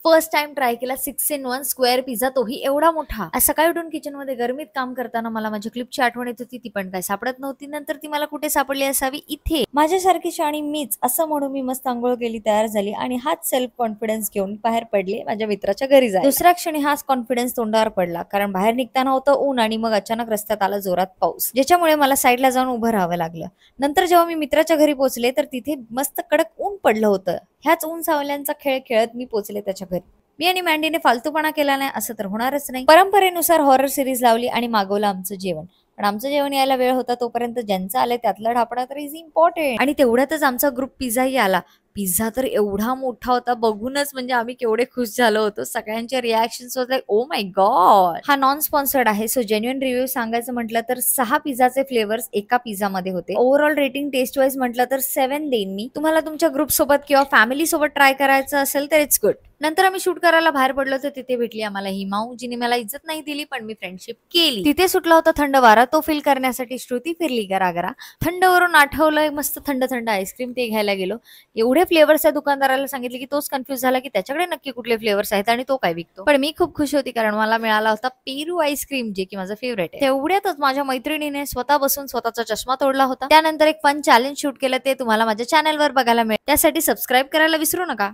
First time try केला 6 in 1 square pizza, तोही एवढा मोठा. आज सकाळी उठून किचन मध्ये गरमीत काम करताना मला माझ्या क्लिपची आठवण येत होती, ती पण काय सापडत नव्हती. नंतर ती मला कुठे सापडली असावी, इथे. माझ्यासारखी शाणी मीच असं म्हणून मी मस्त आंघोळ केली, तयार झाली आणि हाच सेल्फ कॉन्फिडन्स घेऊन बाहेर पडले माझ्या मित्राच्या घरी जायला. दुसऱ्या क्षणी हाच कॉन्फिडन्स तोंडावर पडला, कारण बाहेर निघताना होतं ऊन आणि मग अचानक रस्त्यात आला जोरात पाऊस, ज्याच्यामुळे मला साईडला जाऊन उभं राहावं लागलं. नंतर जेव्हा मी मित्राच्या घरी पोहोचले तर तिथे मस्त कडक ऊन पडलं होतं. ह्याच ऊन सावल्यांचा खेळ खेळत मी पोहोचले त्याच्या घरी. मी आणि मँडीने फालतूपणा केला नाही असं तर होणारच नाही. परंपरेनुसार हॉरर सिरीज लावली आणि मागवलं आमचं जेवण. पण आमचं जेवण यायला वेळ होता, तोपर्यंत ज्यांचं आलंय त्यातलं ढापणं तर इज इम्पॉर्टंट. आणि तेवढ्यातच आमचा ग्रुप पिझ्झाही आला. पिझ्झा तर एवढा मोठा होता, बघूनच म्हणजे आम्ही केवढे खुश झालो होतो. सगळ्यांचे रिॲक्शन्स होते ओ माय गॉड. हा नॉन स्पॉन्सर्ड आहे, सो जेन्युइन रिव्ह्यू सांगायचं म्हटलं तर 6 पिझ्झाचे फ्लेवर्स एका पिझ्झा मध्ये होते. ओव्हरऑल रेटिंग टेस्ट वाईज म्हटलं तर 7 देईन मी. तुम्हाला तुमच्या ग्रुप सोबत किंवा फॅमिली सोबत ट्राय करायचं असेल तर इट्स गुड. नंतर आम्ही शूट करायला बाहेर पडलो तर तिथे भेटली आम्हाला ही माऊ, जिने मला इज्जत नाही दिली पण मी फ्रेंडशिप केली. तिथे सुटला होता थंड वारा, तो फील करण्यासाठी श्रुती फिरली गरागरा. थंडवरून आठवलंय मस्त थंड थंड आईस्क्रीम, ते घ्यायला गेलो. एवढे फ्लेवर्स त्या दुकानदाराला सांगितले की तोच कन्फ्युज झाला की त्याच्याकडे नक्की कुठले फ्लेवर्स आहेत आणि तो काय विकतो. पण मी खूप खुश होती कारण मला मिळाला होता पेरू आईस्क्रीम, जे की माझं फेवरेट आहे. तेवढ्यातच माझ्या मैत्रिणीने स्वतः बसून स्वतःचा चष्मा तोडला होता. त्यानंतर एक फन चॅलेंज शूट केलं, ते तुम्हाला माझ्या चॅनलवर बघायला मिळेल. त्यासाठी सबस्क्राईब करायला विसरू नका.